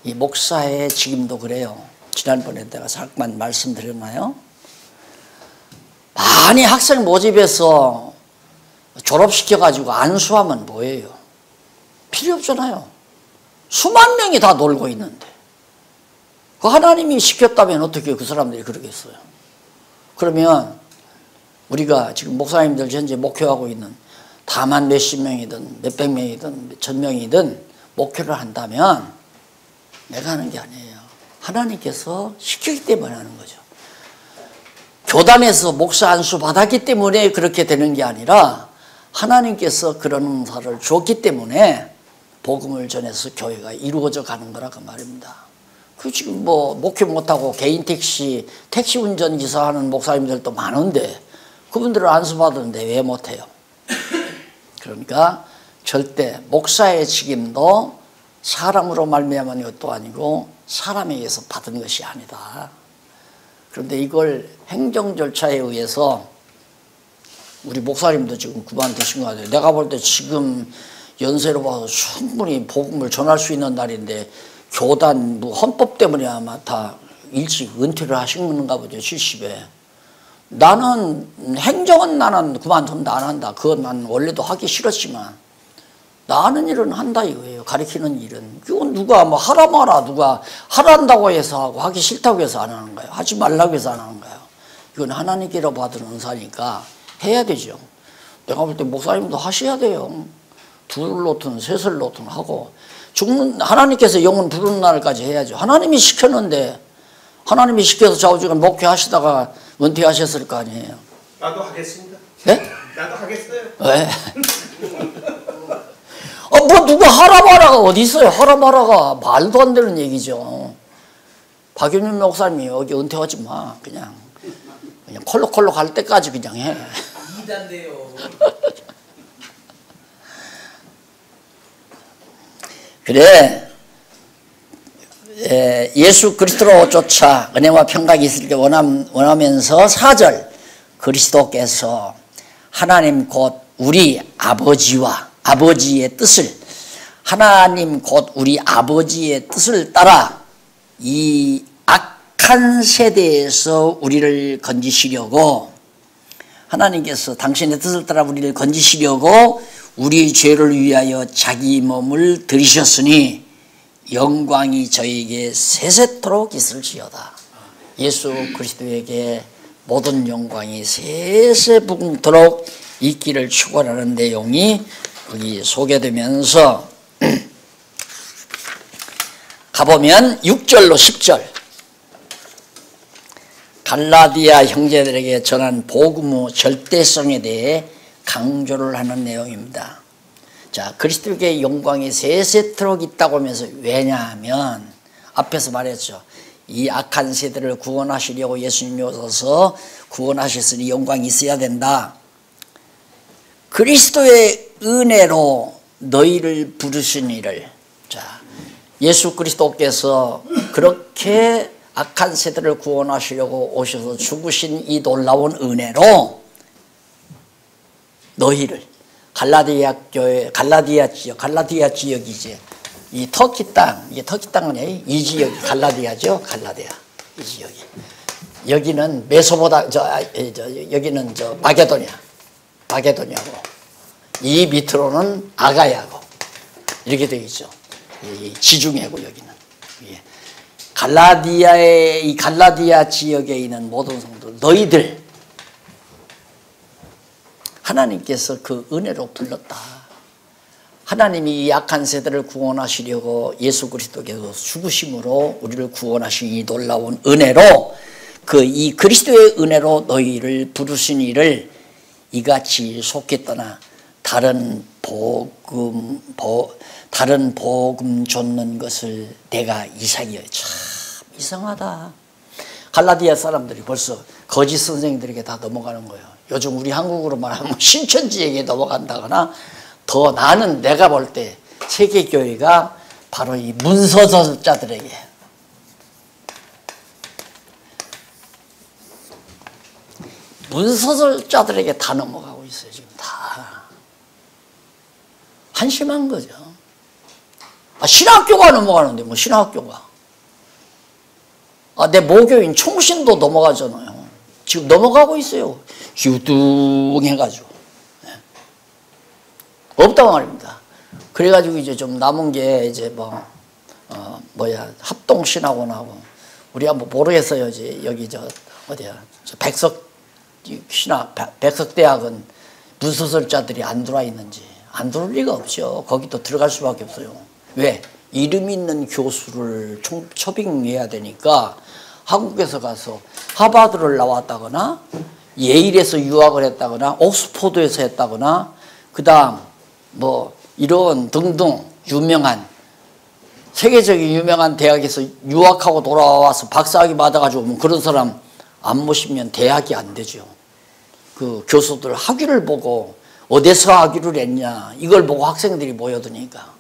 이 목사의 직임도 그래요. 지난번에 내가 잠깐 말씀드렸나요? 많이 학생 모집해서 졸업시켜가지고 안수하면 뭐예요? 필요 없잖아요. 수만 명이 다 놀고 있는데 그 하나님이 시켰다면 어떻게 그 사람들이 그러겠어요? 그러면 우리가 지금 목사님들 현재 목회하고 있는 다만 몇십 명이든 몇백 명이든 몇천 명이든 목회를 한다면 내가 하는 게 아니에요. 하나님께서 시켰기 때문에 하는 거죠. 교단에서 목사 안수 받았기 때문에 그렇게 되는 게 아니라 하나님께서 그런 은사를 줬기 때문에 복음을 전해서 교회가 이루어져 가는 거라고 말입니다. 그 지금 목회 못하고 개인 택시 운전기사 하는 목사님들도 많은데 그분들은 안수 받았는데 왜 못해요? 그러니까 절대 목사의 직임도 사람으로 말미암은 것도 아니고 사람에게서 받은 것이 아니다. 그런데 이걸 행정 절차에 의해서 우리 목사님도 지금 그만두신 거 같아요. 내가 볼 때 지금 연세로 봐서 충분히 복음을 전할 수 있는 날인데 교단 헌법 때문에 아마 다 일찍 은퇴를 하신 건가 보죠. 70에. 나는 행정은 나는 그만둔다 안 한다. 그건 난 원래도 하기 싫었지만 나 하는 일은 한다 이거예요. 가르치는 일은. 그건 누가 하라 마라 누가 하란다고 해서 하고 하기 싫다고 해서 안 하는 거예요. 하지 말라고 해서 안 하는 거예요. 이건 하나님께로 받은 은사니까 해야 되죠. 내가 볼 때 목사님도 하셔야 돼요. 둘 노튼 셋을 노튼 하고 하나님께서 영혼 부르는 날까지 해야죠. 하나님이 시켰는데, 하나님이 시켜서 좌우지간 목회하시다가 은퇴하셨을 거 아니에요. 나도 하겠습니다. 네? 나도 하겠어요. 왜? 뭐 누가 하라 마라가 어디 있어요? 하라 마라가 말도 안 되는 얘기죠. 박윤민 목사님이 여기 은퇴하지 마. 그냥 콜록콜록 할 때까지 그냥 해. 이단데요. 그래, 예수 그리스도로 쫓아 은혜와 평강이 있을 때 원하면서 4절, 그리스도께서 하나님 곧 우리 아버지의 뜻을, 하나님 곧 우리 아버지의 뜻을 따라 이 악한 세대에서 우리를 건지시려고, 하나님께서 당신의 뜻을 따라 우리를 건지시려고 우리 죄를 위하여 자기 몸을 들이셨으니 영광이 저에게 세세토록 있을지어다. 예수 그리스도에게 모든 영광이 세세토록 있기를 축원하는 내용이 거기 소개되면서 가보면 6절로 10절, 갈라디아 형제들에게 전한 복음의 절대성에 대해 강조를 하는 내용입니다. 자, 그리스도에게 영광이 세세토록 있다고 하면서, 왜냐하면 앞에서 말했죠. 이 악한 세대를 구원하시려고 예수님이 오셔서 구원하셨으니 영광이 있어야 된다. 그리스도의 은혜로 너희를 부르신 이를, 자, 예수 그리스도께서 그렇게 악한 세대를 구원하시려고 오셔서 죽으신 이 놀라운 은혜로 너희를, 갈라디아 지역이지, 이 터키 땅, 이게 터키 땅은 이 지역이 갈라디아죠. 갈라디아 이 지역이, 여기는 메소보다 여기는 마게도냐고, 이 밑으로는 아가야고 이렇게 되어 있죠. 이 지중해고 여기는. 이 갈라디아 지역에 있는 모든 성도, 너희들 하나님께서 그 은혜로 불렀다. 하나님이 이 약한 세대를 구원하시려고 예수 그리스도께서 죽으심으로 우리를 구원하신 이 놀라운 은혜로, 이 그리스도의 은혜로 너희를 부르신 이를 이같이 속히 떠나 다른 복음 좇는 것을 내가 이상해요. 참 이상하다. 갈라디아 사람들이 벌써 거짓 선생님들에게 다 넘어가는 거예요. 요즘 우리 한국으로 말하면 신천지에게 넘어간다거나, 더 나는 내가 볼 때 세계교회가 바로 이 문서서자들에게, 다 넘어가고 있어요. 지금 다 한심한 거죠. 신학교가 넘어가는데 뭐 신학교가, 내 모교인 총신도 넘어가잖아요. 지금 넘어가고 있어요. 유둥해가지고. 없다고 말입니다. 그래가지고 이제 좀 남은 게 이제 합동신학원하고, 우리가 뭐 모르겠어요. 이제 여기 백석대학은 문서설자들이 안 들어와 있는지. 안 들어올 리가 없죠. 거기도 들어갈 수밖에 없어요. 왜? 이름 있는 교수를 초빙해야 되니까 한국에서 가서 하버드를 나왔다거나, 예일에서 유학을 했다거나, 옥스포드에서 했다거나, 그 다음 이런 등등 유명한, 세계적인 유명한 대학에서 유학하고 돌아와서 박사학위 받아가지고 오면 그런 사람 안 모시면 대학이 안 되죠. 그 교수들 학위를 보고 어디서 학위를 했냐, 이걸 보고 학생들이 모여드니까.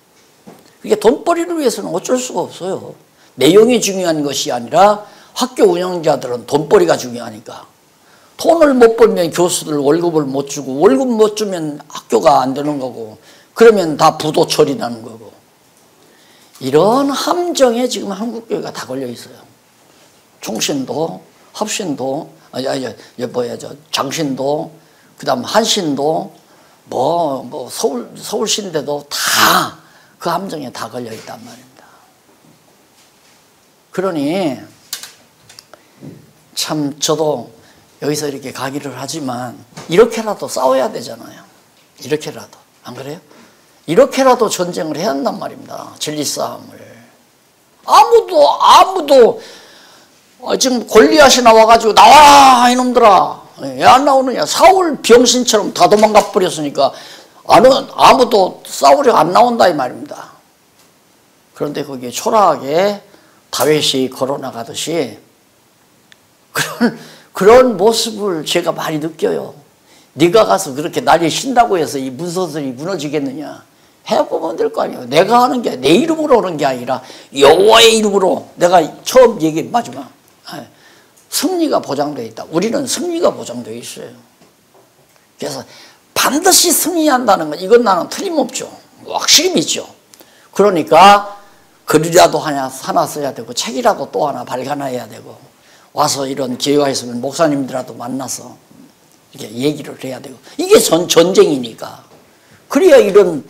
그게 돈벌이를 위해서는 어쩔 수가 없어요. 내용이 중요한 것이 아니라 학교 운영자들은 돈벌이가 중요하니까. 돈을 못 벌면 교수들 월급을 못 주고, 월급 못 주면 학교가 안 되는 거고, 그러면 다 부도 처리 나는 거고. 이런 함정에 지금 한국교회가 다 걸려 있어요. 총신도, 합신도, 장신도, 그 다음 한신도, 서울신대도 다 그 함정에 다 걸려 있단 말입니다. 그러니 참 저도 여기서 이렇게 강의를 하지만 이렇게라도 싸워야 되잖아요. 이렇게라도. 안 그래요? 이렇게라도 전쟁을 해야 한단 말입니다. 진리 싸움을. 아무도 지금 골리앗이 나와가지고 나와라 이놈들아 왜 안 나오느냐. 사울 병신처럼 다 도망가 버렸으니까 아무도 싸우려 안 나온다 이 말입니다. 그런데 거기에 초라하게 다윗이 걸어나가듯이 그런 모습을 제가 많이 느껴요. 네가 가서 그렇게 난리 신다고 해서 이 문서들이 무너지겠느냐. 해보면 될 거 아니에요. 내가 하는 게 내 이름으로 오는 게 아니라 여호와의 이름으로. 내가 처음 얘기한 마지막 승리가 보장되어 있다. 우리는 승리가 보장되어 있어요. 그래서 반드시 승리한다는 건 이건 나는 틀림없죠. 확실히 믿죠. 그러니까 글이라도 하나 써야 되고 책이라도 또 하나 발간해야 되고 와서 이런 기회가 있으면 목사님들하고 만나서 이렇게 얘기를 해야 되고 이게 전쟁이니까. 그래야 이런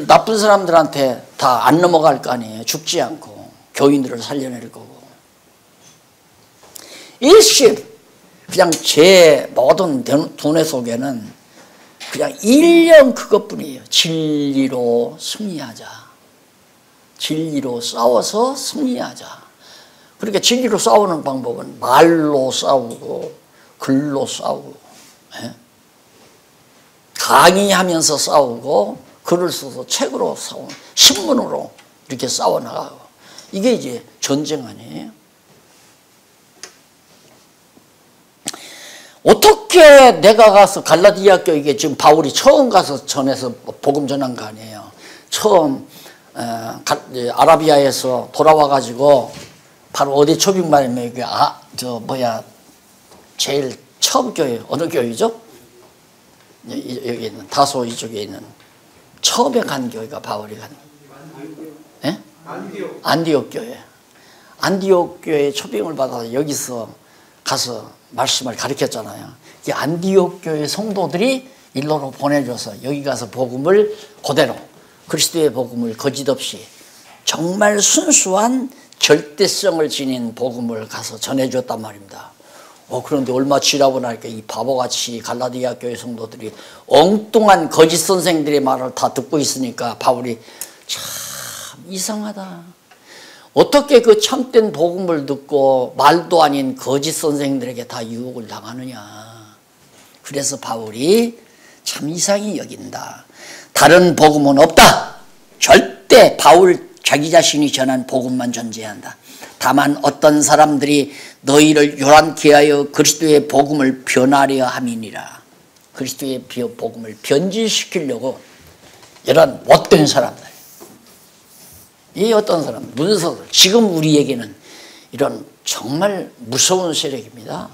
나쁜 사람들한테 다 안 넘어갈 거 아니에요. 죽지 않고 교인들을 살려낼 거고. 일심 그냥 제 모든 두뇌 속에는 그냥 일념 그것뿐이에요. 진리로 승리하자. 진리로 싸워서 승리하자. 그러니까 진리로 싸우는 방법은 말로 싸우고 글로 싸우고 강의하면서 싸우고 글을 써서 책으로 싸우고 신문으로 이렇게 싸워나가고 이게 이제 전쟁 아니에요. 어떻게 내가 가서 갈라디아 교회에 지금 바울이 처음 가서 전해서 복음 전한 거 아니에요. 처음 아라비아에서 돌아와 가지고 바로 어디 초빙말이면 제일 처음 교회 어느 교회죠? 여기 있는 다소 이쪽에 있는 처음에 간 교회가 바울이 간 예? 안디옥 교회. 안디옥 교회 초빙을 받아서 여기서 가서 말씀을 가르쳤잖아요. 이 안디옥 교회 성도들이 일로로 보내줘서 여기 가서 복음을 그대로 그리스도의 복음을 거짓 없이 정말 순수한 절대성을 지닌 복음을 가서 전해줬단 말입니다. 그런데 얼마 지나고 나니까 이 바보같이 갈라디아 교회 성도들이 엉뚱한 거짓 선생들의 말을 다 듣고 있으니까 바울이 참 이상하다. 어떻게 그 참된 복음을 듣고 말도 아닌 거짓 선생들에게 다 유혹을 당하느냐. 그래서 바울이 참 이상히 여긴다. 다른 복음은 없다. 절대 바울 자기 자신이 전한 복음만 존재한다. 다만 어떤 사람들이 너희를 요란케 하여 그리스도의 복음을 변하려 함이니라. 그리스도의 복음을 변질시키려고 이런 못된 사람들, 이 어떤 사람, 문서들, 지금 우리에게는 이런 정말 무서운 세력입니다.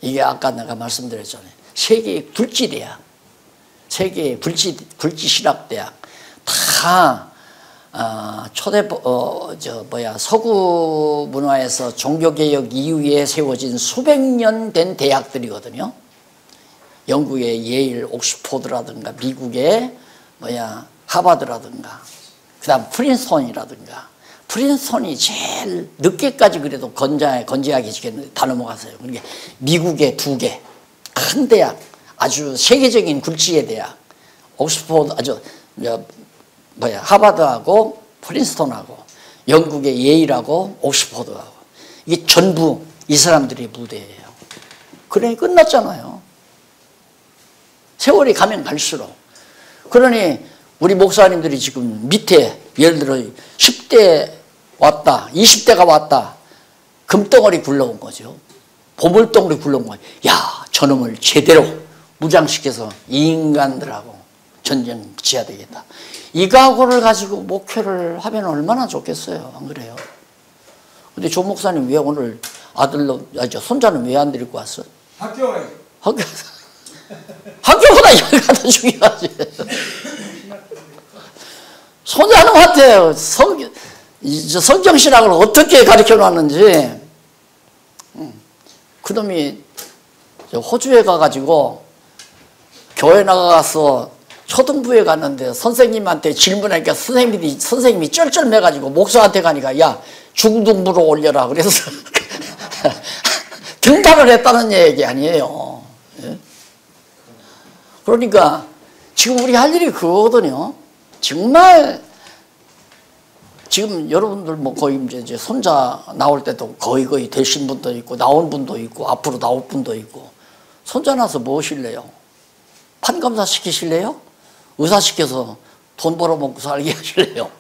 이게 아까 내가 말씀드렸잖아요. 세계의 굴지대학, 세계의 굴지신학대학 다 서구 문화에서 종교개혁 이후에 세워진 수백 년 된 대학들이거든요. 영국의 예일, 옥스포드라든가 미국의 하버드라든가 그 다음 프린스턴이라든가. 프린스턴이 제일 늦게까지 그래도 건재하게 지켰는데 다 넘어갔어요. 그러니까 미국의 두 개 큰 대학, 아주 세계적인 굴지의 대학, 옥스포드 하버드하고 프린스턴하고 영국의 예일하고 옥스포드하고 이게 전부 이 사람들의 무대예요. 그러니 끝났잖아요. 세월이 가면 갈수록. 그러니 우리 목사님들이 지금 밑에 예를 들어 10대 왔다, 20대가 왔다, 금덩어리 굴러온 거죠. 보물덩어리 굴러온 거예요. 야, 저놈을 제대로 무장시켜서 이 인간들하고 전쟁 지어야 되겠다. 이 각오를 가지고 목회를 하면 얼마나 좋겠어요. 안 그래요? 근데 조 목사님 왜 오늘 손자는 왜 안 데리고 왔어? 학교 가야죠. 학교보다 여기가 더 중요하지. 손자는 같아요. 성경신학을 어떻게 가르쳐 놨는지. 그놈이 호주에 가가지고 교회 나가서 초등부에 갔는데 선생님한테 질문하니까 선생님이 쩔쩔매가지고 목사한테 가니까 야 중등부로 올려라 그래서 등반을 했다는 얘기 아니에요. 그러니까 지금 우리 할 일이 그거거든요. 정말 지금 여러분들 뭐 거의 이제 손자 나올 때도 거의 되신 분도 있고 나온 분도 있고 앞으로 나올 분도 있고 손자 나서 뭐 하실래요? 판검사 시키실래요? 의사 시켜서 돈 벌어먹고 살게 하실래요?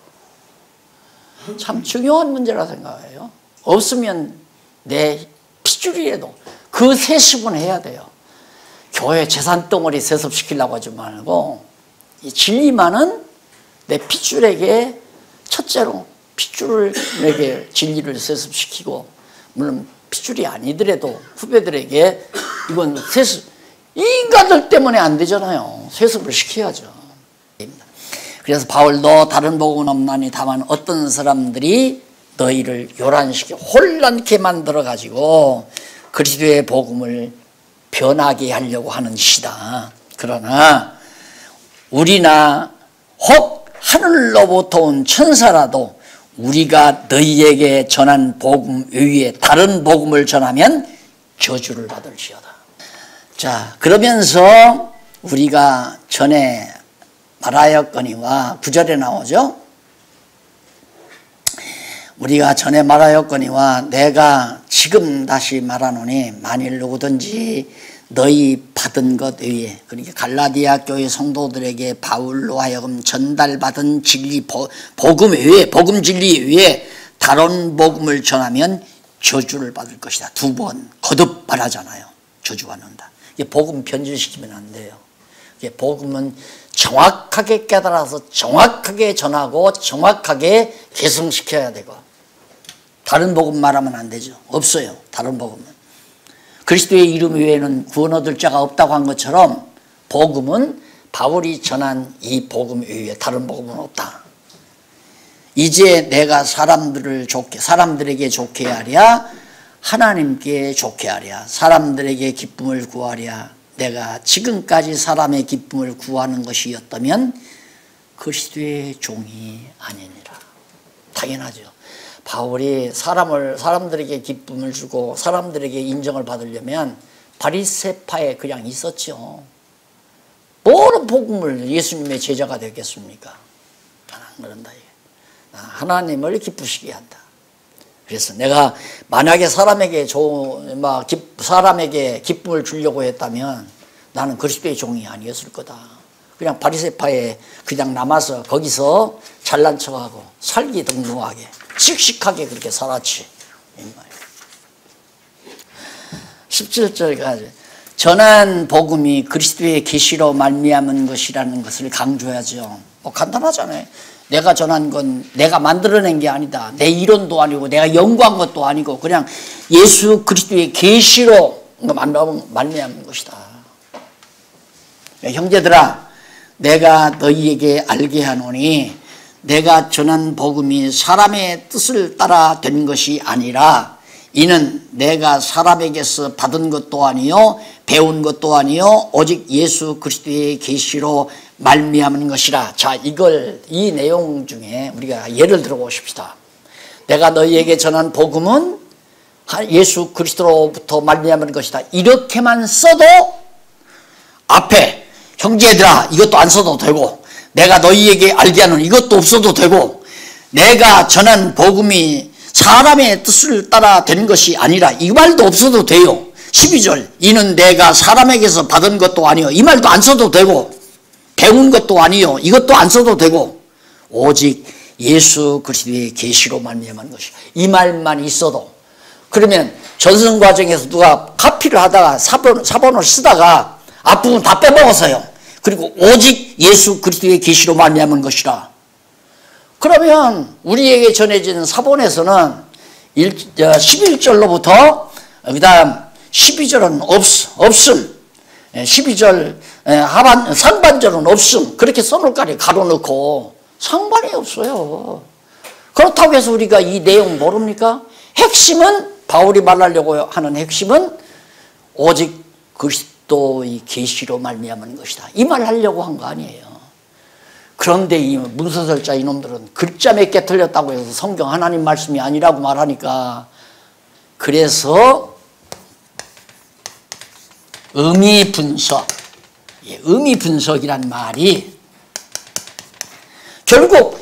참 중요한 문제라 생각해요. 없으면 내 핏줄이라도 그 세습은 해야 돼요. 교회 재산덩어리 세습시키려고 하지 말고 이 진리만은 내 핏줄에게 첫째로 핏줄에게 진리를 세습시키고 물론 핏줄이 아니더라도 후배들에게 이건 세습 이 인간들 때문에 안 되잖아요. 세습을 시켜야죠. 그래서 바울도 다른 복음은 없나니 다만 어떤 사람들이 너희를 요란시켜 혼란케 만들어 가지고 그리스도의 복음을 변하게 하려고 하는 시다. 그러나 우리나 혹 하늘로부터 온 천사라도 우리가 너희에게 전한 복음 외에 다른 복음을 전하면 저주를 받을지어다. 자, 그러면서 우리가 전에 말하였거니와 9절에 나오죠. 우리가 전에 말하였거니와 내가 지금 다시 말하노니 만일 누구든지 너희 받은 것 외에 그러니까 갈라디아 교회 성도들에게 바울로 하여금 전달받은 진리 복음 외에 복음 진리 외에 다른 복음을 전하면 저주를 받을 것이다. 두 번 거듭 말하잖아요. 저주받는다. 이게 복음 변질시키면 안 돼요. 이게 복음은 정확하게 깨달아서 정확하게 전하고 정확하게 계승시켜야 되고 다른 복음 말하면 안 되죠. 없어요. 다른 복음은. 그리스도의 이름 외에는 구원 얻을 자가 없다고 한 것처럼 복음은 바울이 전한 이 복음 외에 다른 복음은 없다. 이제 내가 사람들에게 좋게 하랴 하나님께 좋게 하랴 사람들에게 기쁨을 구하랴 내가 지금까지 사람의 기쁨을 구하는 것이었다면 그리스도의 종이 아니니라. 당연하죠. 바울이 사람들에게 기쁨을 주고 사람들에게 인정을 받으려면 바리새파에 그냥 있었죠. 뭐로 복음을 예수님의 제자가 되겠습니까? 안 그런다. 하나님을 기쁘시게 한다. 그래서 내가 만약에 사람에게 기쁨을 주려고 했다면 나는 그리스도의 종이 아니었을 거다. 그냥 바리새파에 그냥 남아서 거기서 잘난 척하고 살기 등등하게 씩씩하게 그렇게 살았지. 17절까지 전한 복음이 그리스도의 계시로 말미암은 것이라는 것을 강조하죠. 뭐 간단하잖아요. 내가 전한 건 내가 만들어낸 게 아니다. 내 이론도 아니고 내가 연구한 것도 아니고 그냥 예수 그리스도의 계시로 말미암은 것이다. 형제들아 내가 너희에게 알게 하노니 내가 전한 복음이 사람의 뜻을 따라 된 것이 아니라 이는 내가 사람에게서 받은 것도 아니요 배운 것도 아니요 오직 예수 그리스도의 계시로 말미암은 것이라. 자, 이 내용 중에 우리가 예를 들어 보십시다. 내가 너희에게 전한 복음은 예수 그리스도로부터 말미암은 것이다. 이렇게만 써도 앞에 형제들아 이것도 안 써도 되고 내가 너희에게 알게 하는 이것도 없어도 되고 내가 전한 복음이 사람의 뜻을 따라 된 것이 아니라 이 말도 없어도 돼요. 12절 이는 내가 사람에게서 받은 것도 아니요 이 말도 안 써도 되고 배운 것도 아니요 이것도 안 써도 되고 오직 예수 그리스도의 계시로 말미암은 것이 이 말만 있어도 그러면 전승 과정에서 누가 카피를 하다가 사본을 쓰다가 앞부분 다 빼먹었어요. 그리고 오직 예수 그리스도의 계시로 말미암은 것이라. 그러면 우리에게 전해진 사본에서는 11절로부터 그 다음 12절은 없음 12절 상반절은 없음 그렇게 써놓을까지 가로넣고 상관이 없어요. 그렇다고 해서 우리가 이 내용 모릅니까? 핵심은 바울이 말하려고 하는 핵심은 오직 그리스도의 계시로 말미암은 것이다. 이 말 하려고 한 거 아니에요. 그런데 이 문서설자 이놈들은 글자 몇 개 틀렸다고 해서 성경 하나님 말씀이 아니라고 말하니까 그래서 의미 분석 의미 분석이란 말이 결국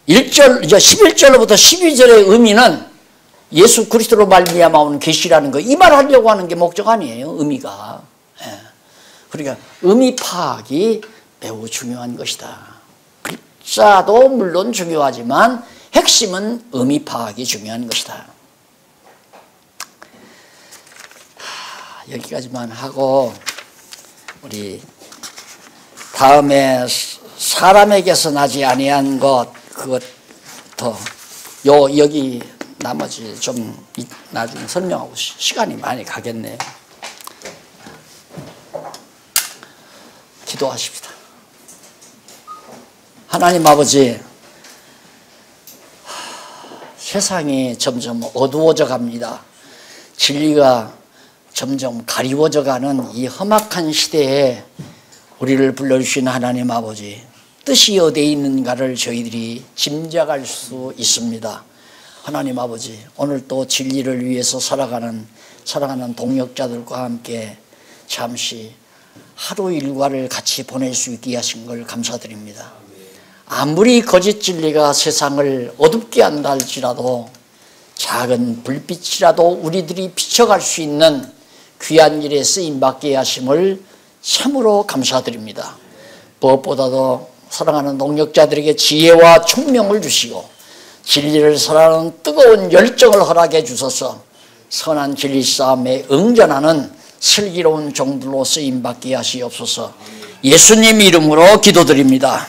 11절로부터 12절의 의미는 예수 그리스도로 말미암아 오는 계시라는 거, 이 말 하려고 하는 게 목적 아니에요, 의미가. 그러니까 의미 파악이 매우 중요한 것이다. 글자도 물론 중요하지만 핵심은 의미 파악이 중요한 것이다. 여기까지만 하고 우리 다음에 사람에게서 나지 아니한 것, 그것도 여기 나머지 좀 나중에 설명하고 시간이 많이 가겠네요. 기도하십시다. 하나님 아버지, 세상이 점점 어두워져 갑니다. 진리가 점점 가리워져 가는 이 험악한 시대에 우리를 불러주신 하나님 아버지, 뜻이 어디에 있는가를 저희들이 짐작할 수 있습니다. 하나님 아버지, 오늘 또 진리를 위해서 살아가는 동역자들과 함께 잠시 하루 일과를 같이 보낼 수 있게 하신 걸 감사드립니다. 아무리 거짓 진리가 세상을 어둡게 한다 할지라도 작은 불빛이라도 우리들이 비춰갈 수 있는 귀한 일에 쓰임받게 하심을 참으로 감사드립니다. 무엇보다도 사랑하는 동역자들에게 지혜와 총명을 주시고 진리를 사랑하는 뜨거운 열정을 허락해 주셔서 선한 진리 싸움에 응전하는 슬기로운 종들로 쓰임받게 하시옵소서. 예수님 이름으로 기도드립니다.